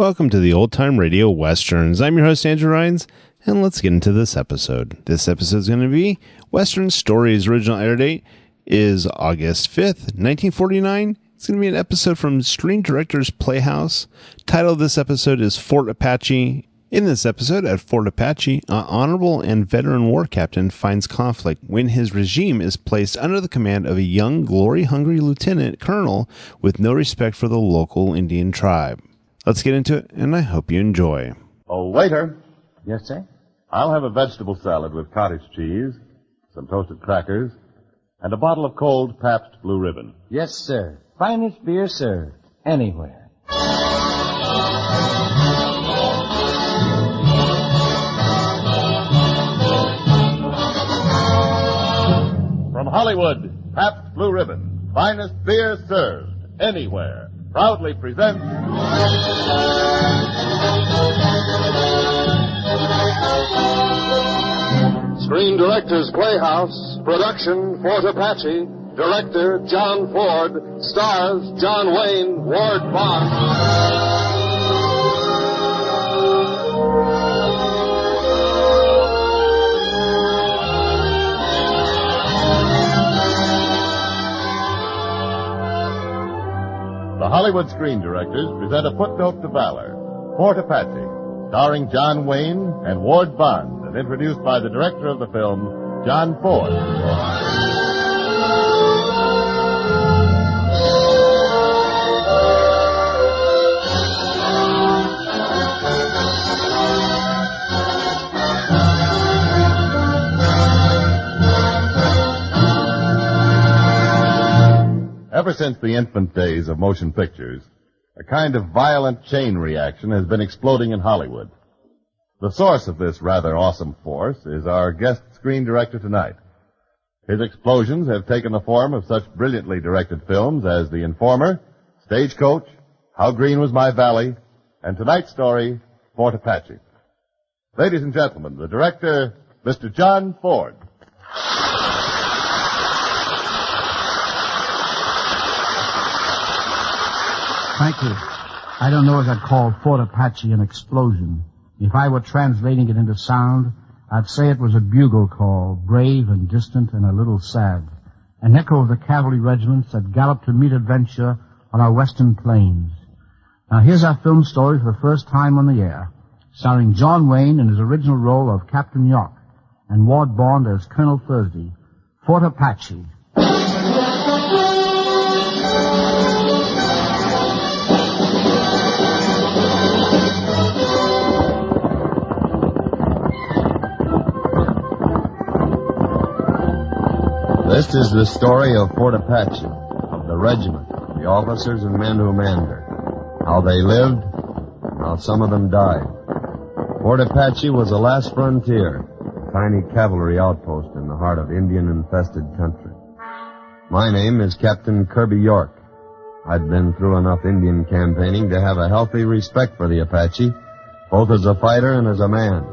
Welcome to the Old Time Radio Westerns. I'm your host, Andrew Rhynes, and let's get into this episode. This episode is going to be Western Stories. Original air date is August 5th, 1949. It's going to be an episode from Screen Directors Playhouse. Title of this episode is Fort Apache. In this episode, at Fort Apache, an honorable and veteran war captain finds conflict when his regime is placed under the command of a young, glory-hungry lieutenant colonel with no respect for the local Indian tribe. Let's get into it, and I hope you enjoy. Oh, waiter. Yes, sir? I'll have a vegetable salad with cottage cheese, some toasted crackers, and a bottle of cold Pabst Blue Ribbon. Yes, sir. Finest beer served anywhere. From Hollywood, Pabst Blue Ribbon, finest beer served anywhere, proudly presents Screen Directors Playhouse, production Fort Apache, director John Ford, stars John Wayne, Ward Bond. The Hollywood Screen Directors present a footnote to valor, Fort Apache, starring John Wayne and Ward Bond, and introduced by the director of the film, John Ford. Ever since the infant days of motion pictures, a kind of violent chain reaction has been exploding in Hollywood. The source of this rather awesome force is our guest screen director tonight. His explosions have taken the form of such brilliantly directed films as The Informer, Stagecoach, How Green Was My Valley, and tonight's story, Fort Apache. Ladies and gentlemen, the director, Mr. John Ford. Thank you. I don't know if I'd call Fort Apache an explosion. If I were translating it into sound, I'd say it was a bugle call, brave and distant and a little sad. An echo of the cavalry regiments that galloped to meet adventure on our western plains. Now here's our film story for the first time on the air, starring John Wayne in his original role of Captain York and Ward Bond as Colonel Thursday. Fort Apache. This is the story of Fort Apache, of the regiment, the officers and men who manned her, how they lived, and how some of them died. Fort Apache was the last frontier, a tiny cavalry outpost in the heart of Indian-infested country. My name is Captain Kirby York. I'd been through enough Indian campaigning to have a healthy respect for the Apache, both as a fighter and as a man.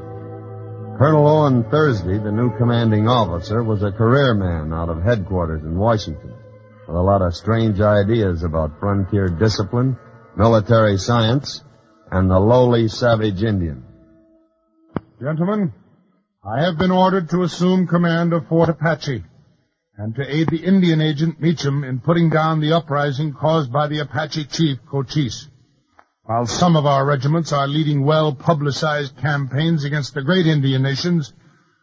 Colonel Owen Thursday, the new commanding officer, was a career man out of headquarters in Washington, with a lot of strange ideas about frontier discipline, military science, and the lowly savage Indian. Gentlemen, I have been ordered to assume command of Fort Apache and to aid the Indian agent Meacham in putting down the uprising caused by the Apache chief Cochise. While some of our regiments are leading well-publicized campaigns against the great Indian nations,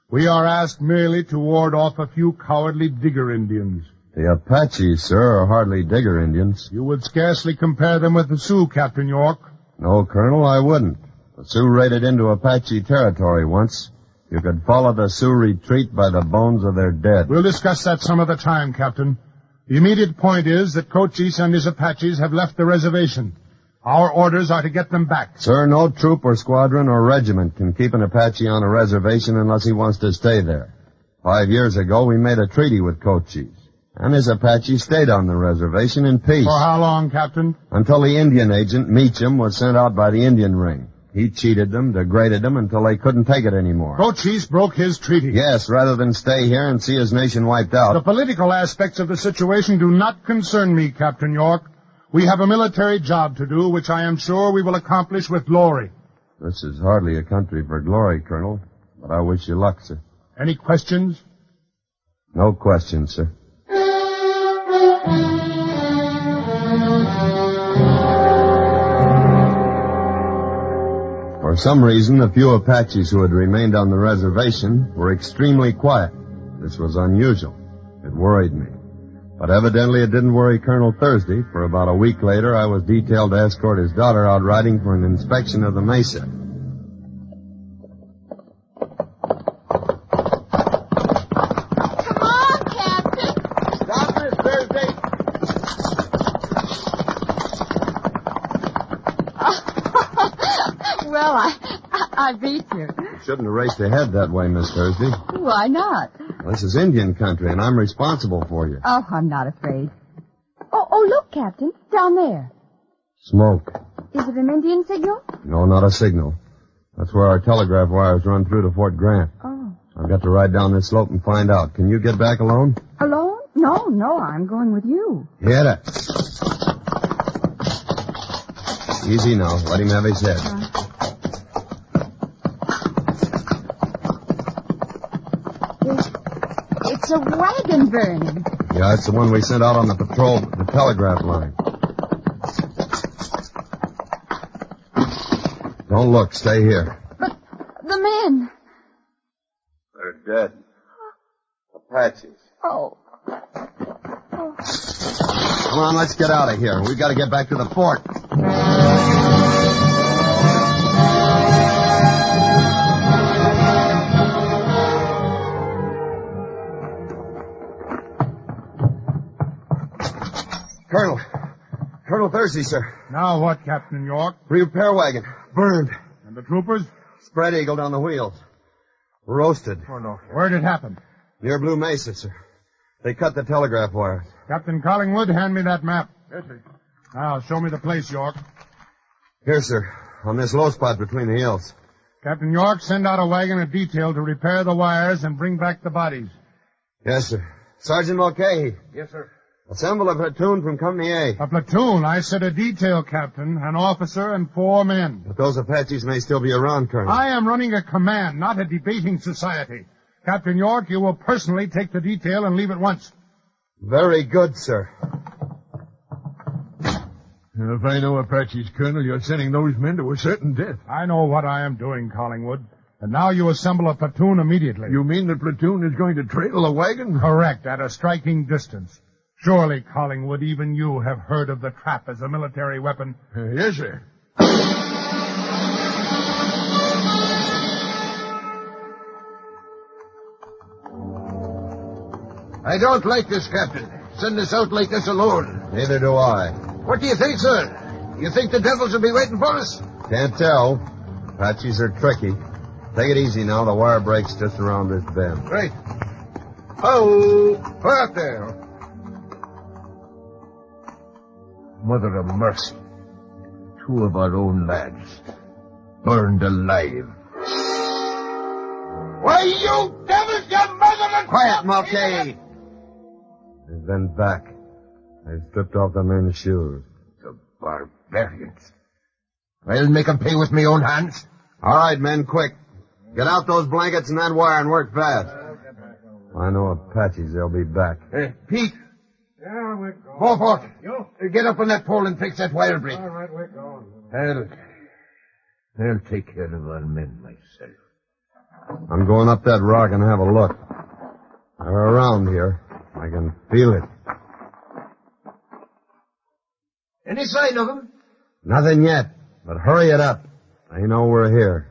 we are asked merely to ward off a few cowardly Digger Indians. The Apaches, sir, are hardly Digger Indians. You would scarcely compare them with the Sioux, Captain York. No, Colonel, I wouldn't. The Sioux raided into Apache territory once. You could follow the Sioux retreat by the bones of their dead. We'll discuss that some other time, Captain. The immediate point is that Cochise and his Apaches have left the reservation. Our orders are to get them back. Sir, no troop or squadron or regiment can keep an Apache on a reservation unless he wants to stay there. 5 years ago, we made a treaty with Cochise, and his Apache stayed on the reservation in peace. For how long, Captain? Until the Indian agent, Meacham, was sent out by the Indian ring. He cheated them, degraded them, until they couldn't take it anymore. Cochise broke his treaty. Yes, rather than stay here and see his nation wiped out. The political aspects of the situation do not concern me, Captain York. We have a military job to do, which I am sure we will accomplish with glory. This is hardly a country for glory, Colonel, but I wish you luck, sir. Any questions? No questions, sir. For some reason, the few Apaches who had remained on the reservation were extremely quiet. This was unusual. It worried me. But evidently it didn't worry Colonel Thursday, for about a week later I was detailed to escort his daughter out riding for an inspection of the mesa. Come on, Captain. Stop, Miss Thursday. Well, I beat you. You shouldn't have raced ahead that way, Miss Thursday. Why not? This is Indian country, and I'm responsible for you. Oh, I'm not afraid. Oh, look, Captain. Down there. Smoke. Is it an Indian signal? No, not a signal. That's where our telegraph wires run through to Fort Grant. Oh. I've got to ride down this slope and find out. Can you get back alone? Alone? No, I'm going with you. Get it. Easy now. Let him have his head. It's a wagon burning. Yeah, it's the one we sent out on the patrol, the telegraph line. Don't look. Stay here. But the men. They're dead. Apaches. Oh. Come on, let's get out of here. We've got to get back to the fort. Colonel Thursday, sir. Now what, Captain York? Repair wagon. Burned. And the troopers? Spread eagle down the wheels. Roasted. Oh, no. Where'd it happen? Near Blue Mesa, sir. They cut the telegraph wires. Captain Collingwood, hand me that map. Yes, sir. Now, show me the place, York. Here, sir. On this low spot between the hills. Captain York, send out a wagon of detail to repair the wires and bring back the bodies. Yes, sir. Sergeant Mulcahy. Yes, sir. Assemble a platoon from Company A. A platoon? I said a detail, Captain. An officer and 4 men. But those Apaches may still be around, Colonel. I am running a command, not a debating society. Captain York, you will personally take the detail and leave at once. Very good, sir. If I know Apaches, Colonel, you're sending those men to a certain death. I know what I am doing, Collingwood. And now you assemble a platoon immediately. You mean the platoon is going to trail a wagon? Correct, at a striking distance. Surely, Collingwood, even you have heard of the trap as a military weapon. Yes, sir. I don't like this, Captain. Send us out like this alone. Neither do I. What do you think, sir? You think the devils will be waiting for us? Can't tell. Apaches are tricky. Take it easy now. The wire breaks just around this bend. Right. Oh, out there. Mother of mercy. 2 of our own lads. Burned alive. Why, you devils, you motherless... Quiet, Mulcahy. They've been back. They've stripped off the men's shoes. The barbarians. I'll make 'em pay with my own hands. All right, men, quick. Get out those blankets and that wire and work fast. I know Apaches. They'll be back. Hey, Pete. Yeah, we're going. Beaufort. You? Get up on that pole and fix that wire break. All right, we're going. I'll take care of our men myself. I'm going up that rock and have a look. They're around here. I can feel it. Any sign of them? Nothing yet, but hurry it up. They know we're here.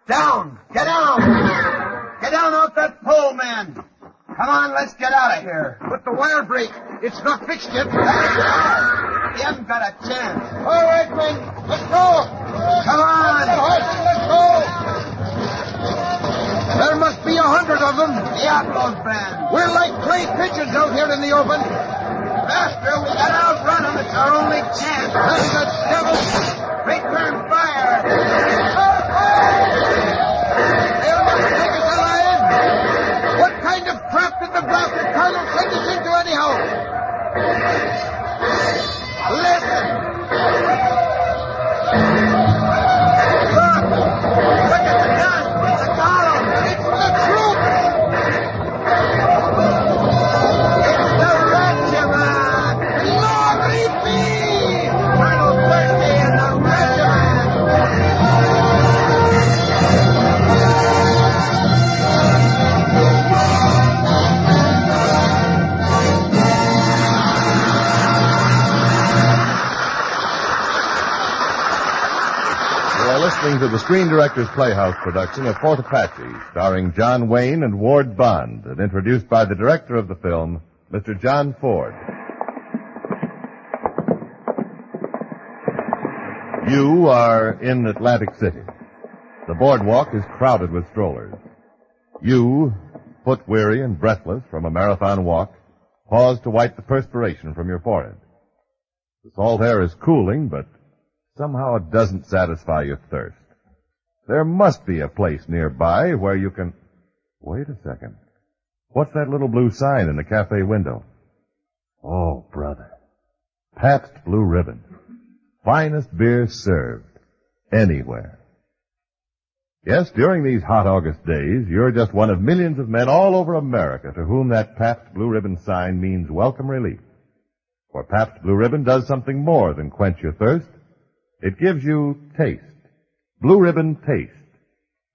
Down! Get down! Get down off that pole, man! Come on, let's get out of here. But the wire break, it's not fixed yet. You haven't got a chance. All right, men, let's go. Come on! Let's go. There must be 100 of them. The outlaws band. We're like clay pigeons out here in the open. Faster, we gotta outrun them. It's our only chance. Hey, the devil. Return fire. They'll not take us alive. What kind of trap did the blasted colonel send us into anyhow? are listening to the Screen Directors Playhouse production of Fort Apache, starring John Wayne and Ward Bond, and introduced by the director of the film, Mr. John Ford. You are in Atlantic City. The boardwalk is crowded with strollers. You, foot-weary and breathless from a marathon walk, pause to wipe the perspiration from your forehead. The salt air is cooling, but somehow it doesn't satisfy your thirst. There must be a place nearby where you can... Wait a second. What's that little blue sign in the cafe window? Oh, brother. Pabst Blue Ribbon. Finest beer served. Anywhere. Yes, during these hot August days, you're just one of millions of men all over America to whom that Pabst Blue Ribbon sign means welcome relief. For Pabst Blue Ribbon does something more than quench your thirst. It gives you taste. Blue Ribbon taste.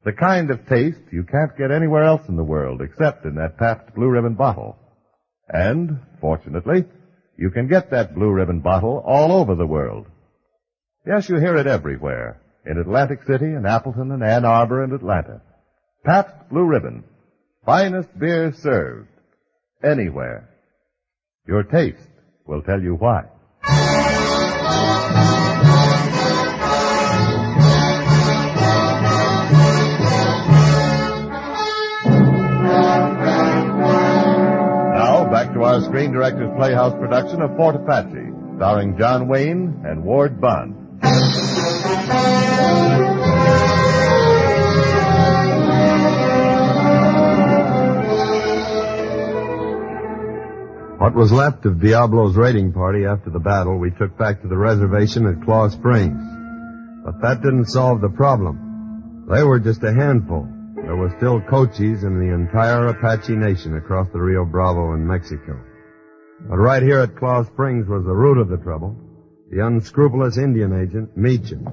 The kind of taste you can't get anywhere else in the world except in that Pabst Blue Ribbon bottle. And, fortunately, you can get that Blue Ribbon bottle all over the world. Yes, you hear it everywhere. In Atlantic City and Appleton and Ann Arbor and Atlanta. Pabst Blue Ribbon. Finest beer served. Anywhere. Your taste will tell you why. Now, back to our Screen Directors Playhouse production of Fort Apache, starring John Wayne and Ward Bond. What was left of Diablo's raiding party after the battle we took back to the reservation at Claw Springs. But that didn't solve the problem. They were just a handful. There were still Cochise in the entire Apache nation across the Rio Bravo in Mexico. But right here at Claw Springs was the root of the trouble. The unscrupulous Indian agent, Meacham.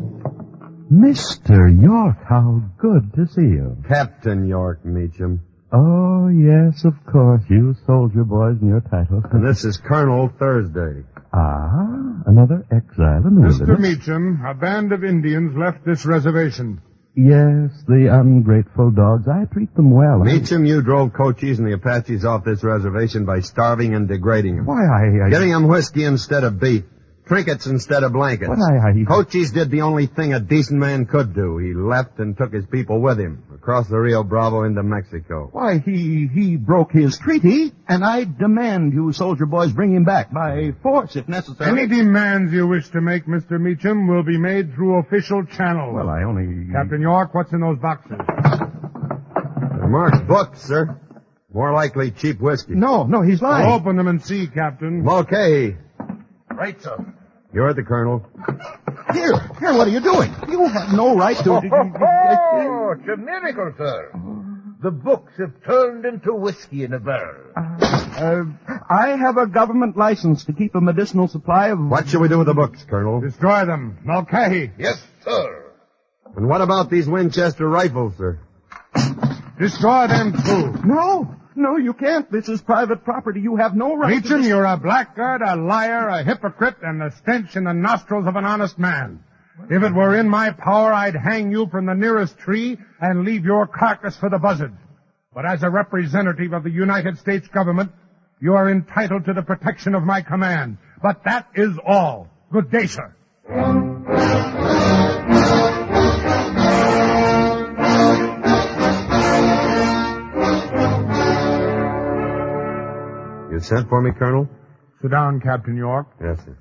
Mr. York, how good to see you. Captain York Meacham. Oh, yes, of course. You soldier boys and your title. And this is Colonel Thursday. Ah, another exile in the Mr. wilderness. Meacham, a band of Indians left this reservation. Yes, the ungrateful dogs. I treat them well. Meacham, you drove Cochise and the Apaches off this reservation by starving and degrading them. Why, I... Getting them whiskey instead of beef. Trinkets instead of blankets. But Cochise did the only thing a decent man could do. He left and took his people with him across the Rio Bravo into Mexico. Why, he broke his treaty, and I demand you soldier boys bring him back by force if necessary. Any demands you wish to make, Mr. Meacham, will be made through official channels. Well, I only... Captain York, what's in those boxes? They're marked books, sir. More likely cheap whiskey. No, he's lying. I'll open them and see, Captain. Mulcahy. Right, sir. You're the colonel. Here, what are you doing? You have no right to... Oh, it's a miracle, sir. The books have turned into whiskey in a barrel. I have a government license to keep a medicinal supply of... What shall we do with the books, Colonel? Destroy them. Mulcahy. Yes, sir. And what about these Winchester rifles, sir? Destroy them, too. No, you can't. This is private property. You have no right Meacham, to... you're a blackguard, a liar, a hypocrite, and a stench in the nostrils of an honest man. If it were in my power, I'd hang you from the nearest tree and leave your carcass for the buzzards. But as a representative of the United States government, you are entitled to the protection of my command. But that is all. Good day, sir. You sent for me, Colonel? Sit down, Captain York. Yes, sir.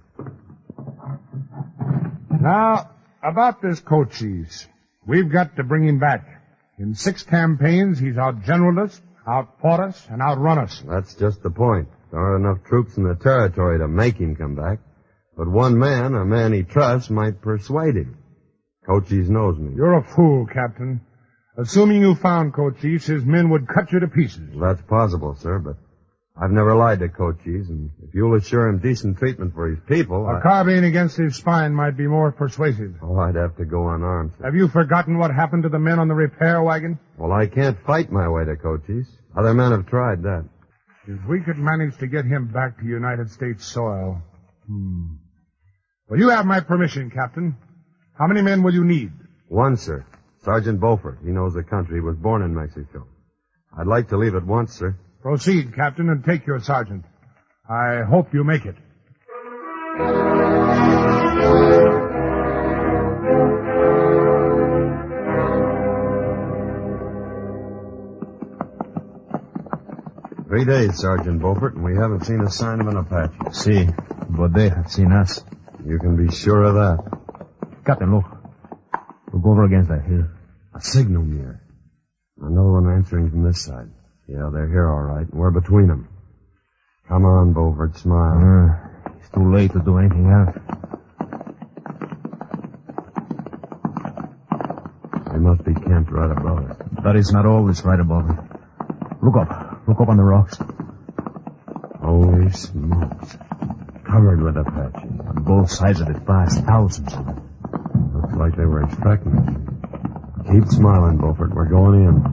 Now, about this Cochise. We've got to bring him back. In 6 campaigns, he's out-generaled us, out-fought us, and outrun us. That's just the point. There aren't enough troops in the territory to make him come back. But one man, a man he trusts, might persuade him. Cochise knows me. You're a fool, Captain. Assuming you found Cochise, his men would cut you to pieces. Well, that's possible, sir, but I've never lied to Cochise, and if you'll assure him decent treatment for his people... A carbine against his spine might be more persuasive. Oh, I'd have to go unarmed, sir. Have you forgotten what happened to the men on the repair wagon? Well, I can't fight my way to Cochise. Other men have tried that. If we could manage to get him back to United States soil... Well, you have my permission, Captain. How many men will you need? One, sir. Sergeant Beaufort. He knows the country. He was born in Mexico. I'd like to leave at once, sir. Proceed, Captain, and take your sergeant. I hope you make it. Three days, Sergeant Beaufort, and we haven't seen a sign of an Apache. See, but they have seen us. You can be sure of that. Captain, look. We'll go over against that hill. A signal mirror. Another one answering from this side. Yeah, they're here all right, and we're between them. Come on, Beaufort, smile. It's too late to do anything else. They must be camped right above us. That is not always right above it. Look up. Look up on the rocks. Holy smokes. Covered with Apaches. On both sides of it, thousands of them. Looks like they were expecting us. Keep smiling, Beaufort. We're going in.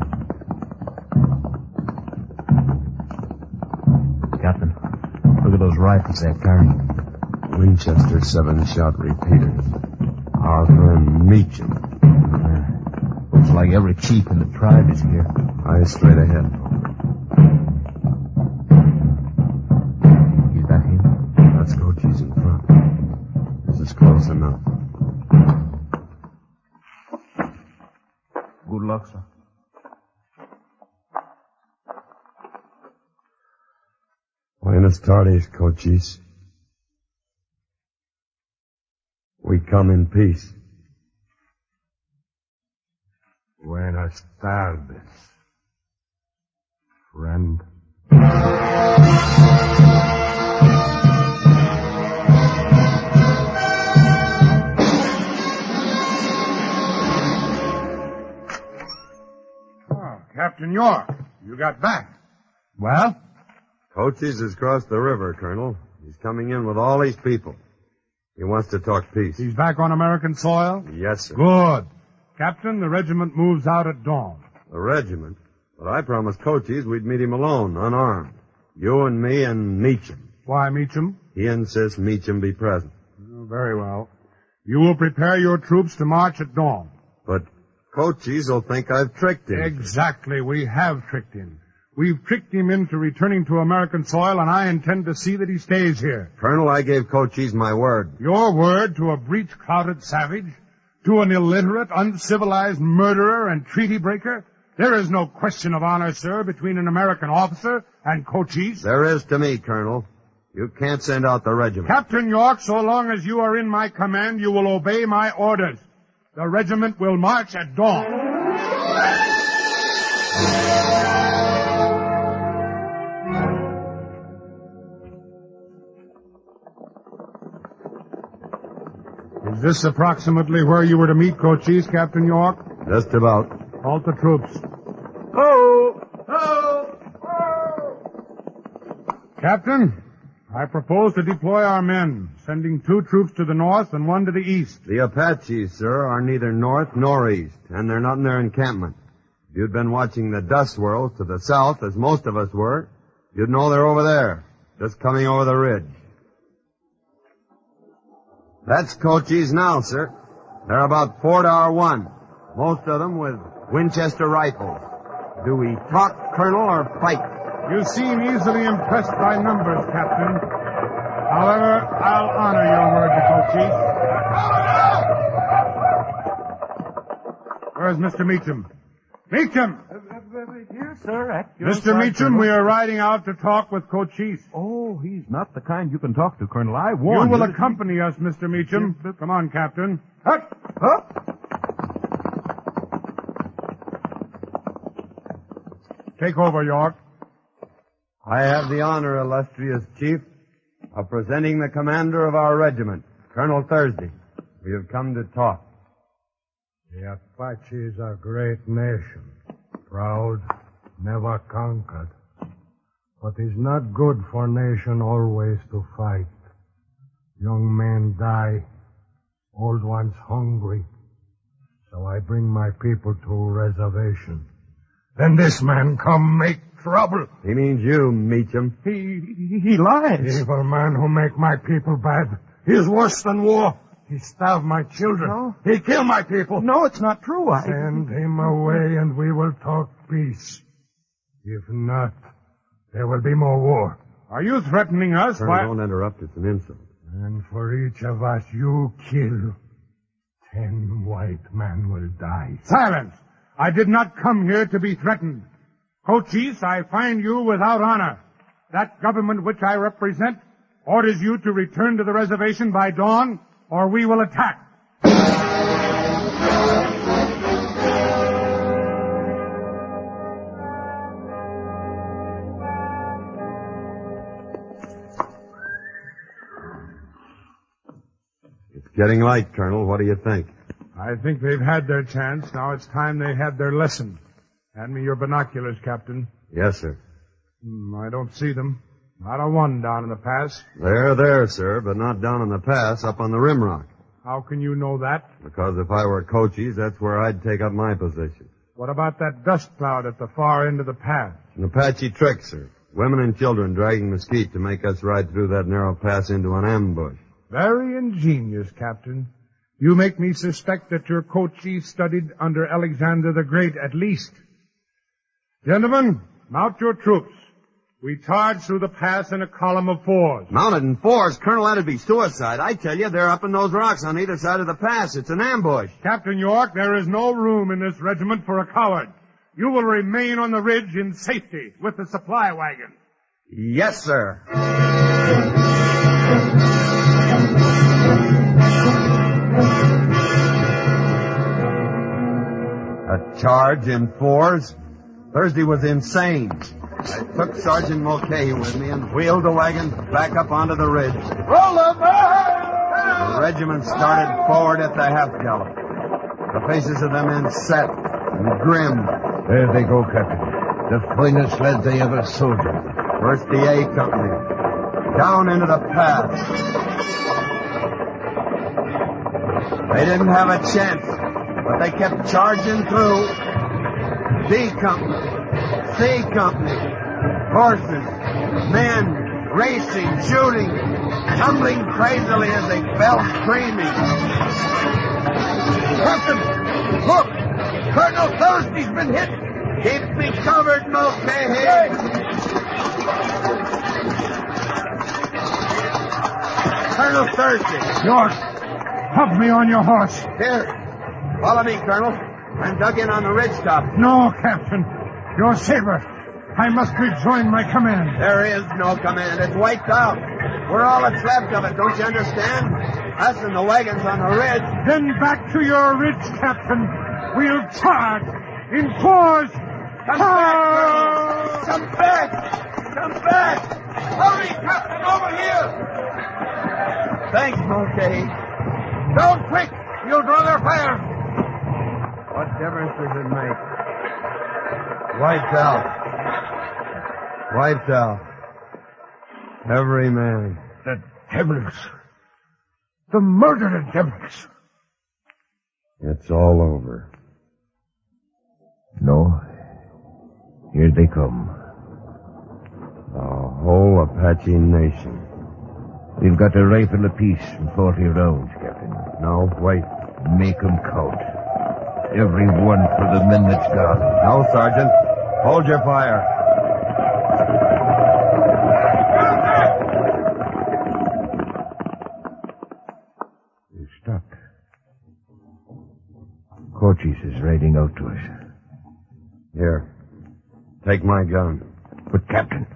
Captain, look at those rifles they're carrying. Winchester 7-shot repeaters. Our friend Meacham. Looks like every chief in the tribe is here. Eyes straight ahead. Is that him? That's Cochise in front. This is close enough. Good luck, sir. Buenas tardes, Cochise. We come in peace. Buenas tardes, friend. Captain York, you got back. Well? Cochise has crossed the river, Colonel. He's coming in with all these people. He wants to talk peace. He's back on American soil? Yes, sir. Good. Captain, the regiment moves out at dawn. The regiment? But I promised Cochise we'd meet him alone, unarmed. You and me and Meacham. Why, Meacham? He insists Meacham be present. Very well. You will prepare your troops to march at dawn. But Cochise will think I've tricked him. Exactly. We have tricked him. We've tricked him into returning to American soil, and I intend to see that he stays here. Colonel, I gave Cochise my word. Your word to a breech-clouted savage? To an illiterate, uncivilized murderer and treaty breaker? There is no question of honor, sir, between an American officer and Cochise. There is to me, Colonel. You can't send out the regiment. Captain York, so long as you are in my command, you will obey my orders. The regiment will march at dawn. Is this approximately where you were to meet Cochise, Captain York? Just about. Halt the troops. Ho! Ho! Ho! Captain, I propose to deploy our men, sending 2 troops to the north and 1 to the east. The Apaches, sir, are neither north nor east, and they're not in their encampment. If you'd been watching the dust swirls to the south, as most of us were, you'd know they're over there, just coming over the ridge. That's Cochise now, sir. They're about 4 to our 1, most of them with Winchester rifles. Do we talk, Colonel, or fight? You seem easily impressed by numbers, Captain. However, I'll honor your word to Cochise. Where's Mr. Meacham? Meacham! Here, sir. Mr. Meacham, we are riding out to talk with Cochise. Oh, he's not the kind you can talk to, Colonel. I warned you. You will accompany us, Mr. Meacham. Come on, Captain. Up! Up! Take over, York. I have the honor, illustrious chief, of presenting the commander of our regiment, Colonel Thursday. We have come to talk. The Apaches are a great nation. Proud, never conquered. But it's not good for a nation always to fight. Young men die, old ones hungry. So I bring my people to a reservation. Then this man come make trouble. He means you, Meacham. He lies. Evil man who make my people bad. He is worse than war. He starved my children. No. He killed my people. No, it's not true. Send him away and we will talk peace. If not, there will be more war. Are you threatening us? Colonel, don't interrupt. It's an insult. And for each of us you kill, 10 white men will die. Silence! I did not come here to be threatened. Cochise, I find you without honor. That government which I represent orders you to return to the reservation by dawn, or we will attack. It's getting light, Colonel. What do you think? I think they've had their chance. Now it's time they had their lesson. Hand me your binoculars, Captain. Yes, sir. I don't see them. Not a one down in the pass. They're there, sir, but not down in the pass, up on the rim rock. How can you know that? Because if I were Cochise, that's where I'd take up my position. What about that dust cloud at the far end of the pass? An Apache trick, sir. Women and children dragging mesquite to make us ride through that narrow pass into an ambush. Very ingenious, Captain. You make me suspect that your Cochise studied under Alexander the Great at least. Gentlemen, mount your troops. We charge through the pass in a column of 4s. Mounted in 4s? Colonel, that'd be suicide. I tell you, they're up in those rocks on either side of the pass. It's an ambush. Captain York, there is no room in this regiment for a coward. You will remain on the ridge in safety with the supply wagon. Yes, sir. A charge in 4s? Thursday was insane. I took Sergeant McVeigh with me and wheeled the wagon back up onto the ridge. Roll up! The regiment started forward at the half gallop. The faces of the men set and grim. There they go, Captain. The finest lads I ever soldiered. First the A Company. Down into the pass. They didn't have a chance, but they kept charging through. B Company. C Company, horses, men, racing, shooting, tumbling crazily as they fell screaming. Captain, look! Colonel Thursby's been hit! Keep me covered, McGeehan! Colonel Thursby! York, help me on your horse. Here, follow me, Colonel. I'm dug in on the ridge top. No, Captain. Your saber. I must rejoin my command. There is no command. It's wiped out. We're all that's left of it, don't you understand? Us and the wagons on the ridge. Then back to your ridge, Captain. We'll charge in 4s. Come back, Colonel. Come back. Come back. Hurry, Captain, over here! Thanks, McVeigh. Don't quick! You'll draw their fire! What difference does it make? Wiped out. Wiped out. Every man. The devils. The murdered devils. It's all over. No. Here they come. The whole Apache nation. We've got a rifle apiece and 40 rounds, Captain. No, wait. Make 'em count. Every one for the men that's gone. No, Sergeant. Hold your fire. They're stuck. Cochise is riding out to us. Here. Take my gun. But, Captain...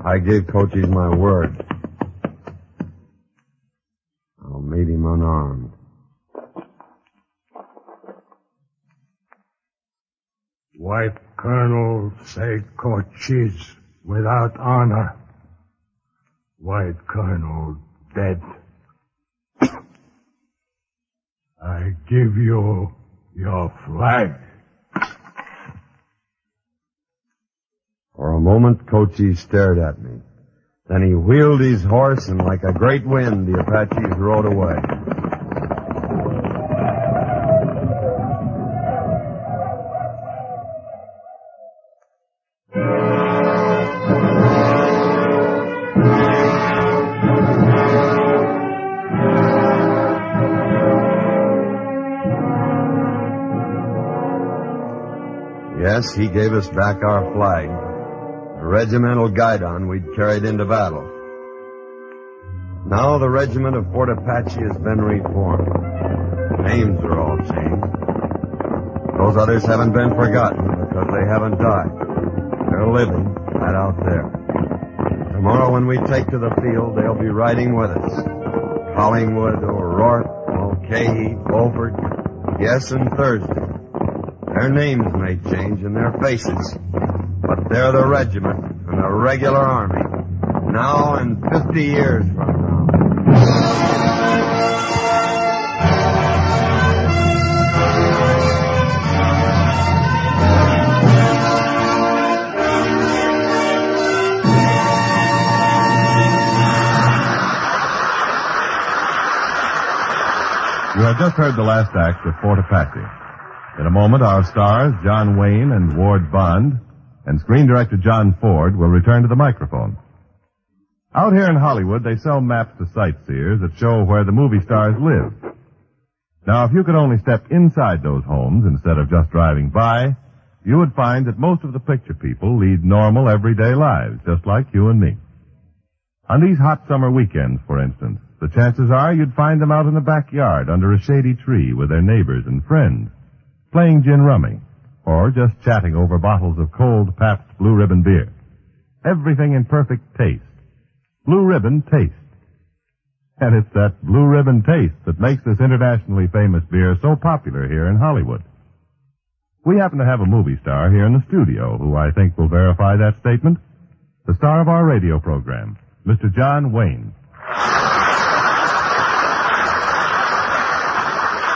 I gave Cochise my word. I'll meet him unarmed. White Colonel say Cochise without honor. White Colonel dead. I give you your flag. For a moment, Cochise stared at me. Then he wheeled his horse, and like a great wind, the Apaches rode away. Yes, he gave us back our flag, the regimental guidon we'd carried into battle. Now the regiment of Fort Apache has been reformed. Names are all changed. Those others haven't been forgotten because they haven't died. They're living right out there. Tomorrow when we take to the field, they'll be riding with us. Collingwood, O'Rourke, Mulcahy, Beaufort, yes, and Thursday. Their names may change and their faces, but they're the regiment and the regular army, now and 50 years from now. You have just heard the last act of Fort Apache. In a moment, our stars, John Wayne and Ward Bond, and screen director John Ford will return to the microphone. Out here in Hollywood, they sell maps to sightseers that show where the movie stars live. Now, if you could only step inside those homes instead of just driving by, you would find that most of the picture people lead normal, everyday lives, just like you and me. On these hot summer weekends, for instance, the chances are you'd find them out in the backyard under a shady tree with their neighbors and friends, playing gin rummy, or just chatting over bottles of cold Pabst Blue Ribbon beer. Everything in perfect taste. Blue Ribbon taste. And it's that Blue Ribbon taste that makes this internationally famous beer so popular here in Hollywood. We happen to have a movie star here in the studio who I think will verify that statement. The star of our radio program, Mr. John Wayne.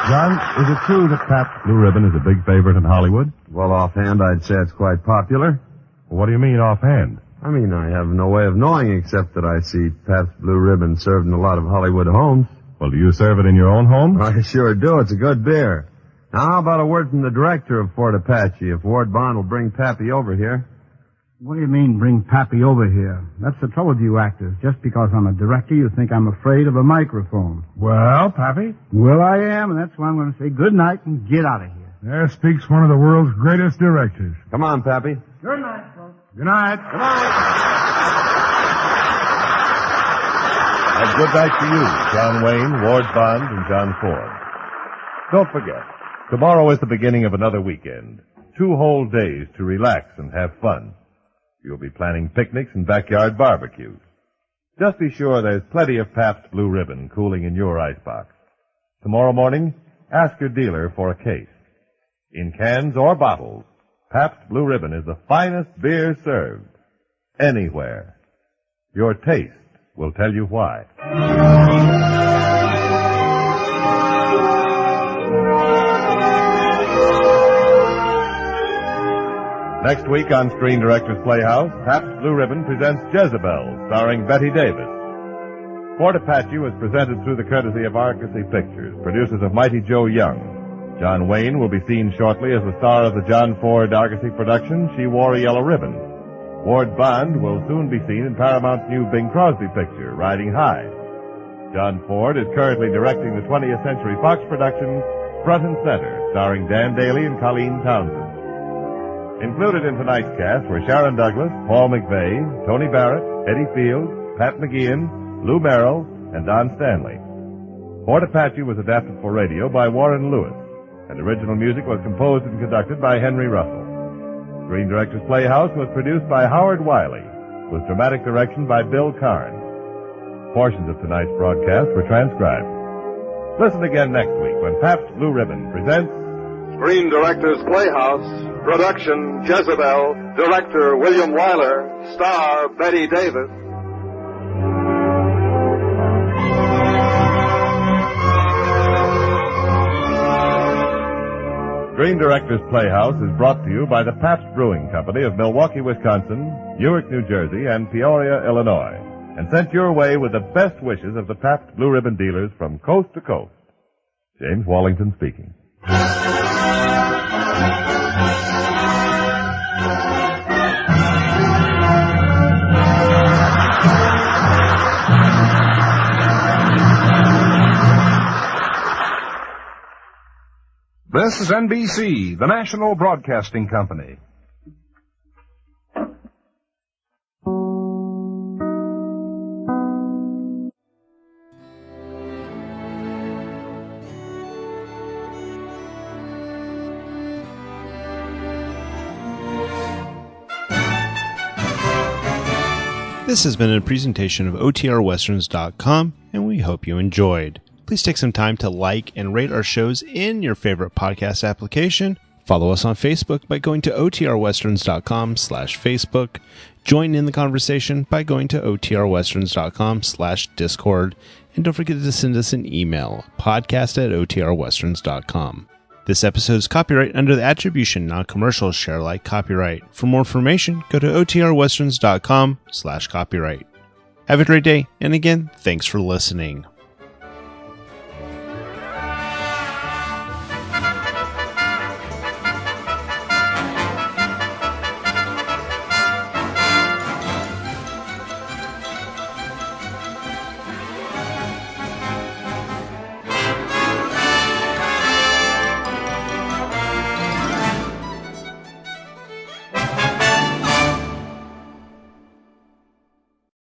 John, is it true that Pabst Blue Ribbon is a big favorite in Hollywood? Well, offhand, I'd say it's quite popular. Well, what do you mean offhand? I mean, I have no way of knowing except that I see Pabst Blue Ribbon served in a lot of Hollywood homes. Well, do you serve it in your own home? I sure do. It's a good beer. Now, how about a word from the director of Fort Apache, if Ward Bond will bring Pappy over here? What do you mean, bring Pappy over here? That's the trouble with you actors. Just because I'm a director, you think I'm afraid of a microphone. Well, Pappy? Well, I am, and that's why I'm going to say good night and get out of here. There speaks one of the world's greatest directors. Come on, Pappy. Good night, folks. Good night. Good night. And good night to you, John Wayne, Ward Bond, and John Ford. Don't forget, tomorrow is the beginning of another weekend. 2 whole days to relax and have fun. You'll be planning picnics and backyard barbecues. Just be sure there's plenty of Pabst Blue Ribbon cooling in your icebox. Tomorrow morning, ask your dealer for a case. In cans or bottles, Pabst Blue Ribbon is the finest beer served anywhere. Your taste will tell you why. Next week on Screen Directors Playhouse, Pabst Blue Ribbon presents Jezebel, starring Betty Davis. Fort Apache was presented through the courtesy of Argosy Pictures, producers of Mighty Joe Young. John Wayne will be seen shortly as the star of the John Ford Argosy production, She Wore a Yellow Ribbon. Ward Bond will soon be seen in Paramount's new Bing Crosby picture, Riding High. John Ford is currently directing the 20th Century Fox production, Front and Center, starring Dan Daly and Colleen Townsend. Included in tonight's cast were Sharon Douglas, Paul McVeigh, Tony Barrett, Eddie Fields, Pat McGeehan, Lou Merrill, and Don Stanley. Fort Apache was adapted for radio by Warren Lewis, and original music was composed and conducted by Henry Russell. Screen Directors Playhouse was produced by Howard Wiley, with dramatic direction by Bill Karn. Portions of tonight's broadcast were transcribed. Listen again next week when Pabst Blue Ribbon presents Screen Directors Playhouse, production Jezebel, director William Wyler, star Betty Davis. Screen Directors Playhouse is brought to you by the Pabst Brewing Company of Milwaukee, Wisconsin, Newark, New Jersey, and Peoria, Illinois, and sent your way with the best wishes of the Pabst Blue Ribbon dealers from coast to coast. James Wallington speaking. This This is NBC, the national broadcasting company. This has been a presentation of OTRWesterns.com, and we hope you enjoyed. Please take some time to like and rate our shows in your favorite podcast application. Follow us on Facebook by going to OTRWesterns.com/Facebook. Join in the conversation by going to OTRWesterns.com/Discord. And don't forget to send us an email, podcast@OTRWesterns.com. This episode is copyright under the attribution, non-commercial, share alike copyright. For more information, go to OTRWesterns.com/copyright. Have a great day, and again, thanks for listening.